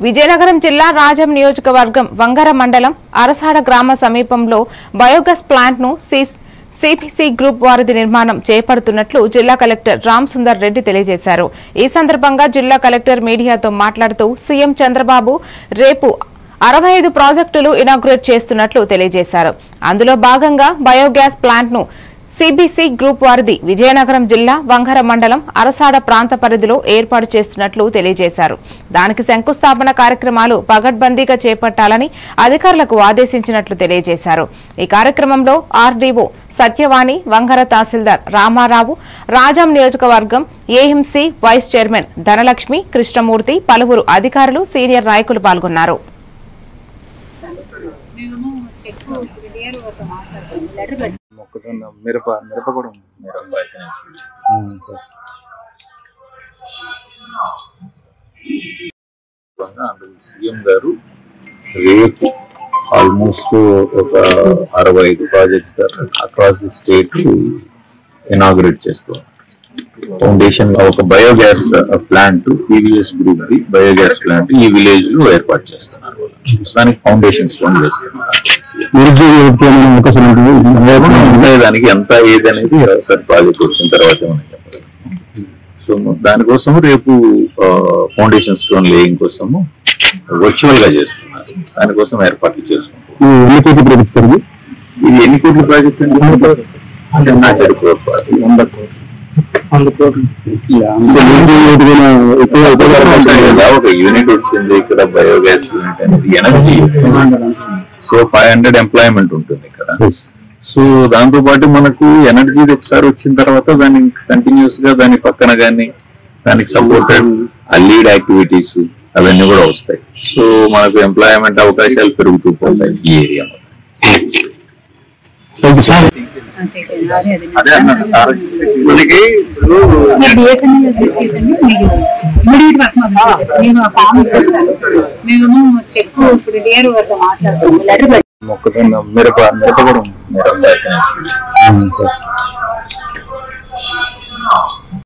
విజయనగరం జిల్లా రాజం నియోజకవర్గం వంగర మండలం అరసాడ గ్రామ సమీపంలో బయోగ్యాస్ ప్లాంట్ ను సిపిసి గ్రూప్ వారిది నిర్మాణం చేపడుతున్నట్లు జిల్లా కలెక్టర్ రామ్ సుందర్ రెడ్డి తెలియజేశారు. ఈ సందర్భంగా జిల్లా కలెక్టర్ మీడియాతో మాట్లాడుతూ సీఎం చంద్రబాబు రేపు 65 ప్రాజెక్టులు ఇనాగ్రేట్ చేస్తున్నట్లు తెలియజేశారు. అందులో భాగంగా బయోగ్యాస్ ప్లాంట్ ను సిబిసి గ్రూప్ వారిది విజయనగరం జిల్లా వంగర మండలం అరసాడ ప్రాంత పరిధిలో ఏర్పాటు చేస్తున్నట్లు తెలియజేశారు. దానికి శంకుస్థాపన కార్యక్రమాలు పగడ్బందీగా చేపట్టాలని అధికారులకు ఆదేశించినట్లు తెలియజేశారు. ఈ కార్యక్రమంలో ఆర్డీఓ సత్యవాణి, వంగర తహసీల్దార్ రామారావు, రాజం నియోజకవర్గం AMC vice chairman Dhanalakshmi, Krishnamurthy, పలువురు అధికారులు, సీనియర్ నాయకులు పాల్గొన్నారు. సీఎం గారు రేపు ఆల్మోస్ట్ ఒక 65 projects across the state inaugurate చేస్తాం. ఫౌండేషన్ ఒక biogas plant PVS group the biogas plant ఈ విలేజ్ లో ఏర్పాటు చేస్తున్నారు. దానికి ఫౌండేషన్ స్టోన్ వేస్తున్నారు. దానికి ఎంత ఏది అనేది ఒకసారి ప్రాజెక్ట్ వచ్చిన తర్వాత సో దానికోసం రేపు ఫౌండేషన్ స్టోన్ లేయింగ్ కోసము వర్చువల్ గా చేస్తున్నారు. దానికోసం ఏర్పాట్లు చేసుకుంటారు. ఇది ఎన్ని కోట్ల ప్రాజెక్ట్ అంటే ఒక యూనిట్ వచ్చింది ఇక్కడ బయోగ్యాస్ యూనిట్ అనేది ఎనర్జీ. సో 500 ఎంప్లాయ్మెంట్ ఉంటుంది ఇక్కడ. సో దాంతో పాటు మనకు ఎనర్జీ ఒకసారి వచ్చిన తర్వాత దాన్ని కంటిన్యూస్ గా దాని పక్కన కానీ దానికి సపోర్టెడ్ లీడ్ యాక్టివిటీస్ అవన్నీ కూడా వస్తాయి. సో మనకు ఎంప్లాయ్మెంట్ అవకాశాలు పెరుగుతూ పోతాయి ఈ ఏరియా. మొక్కజొన్న మిరప కూడా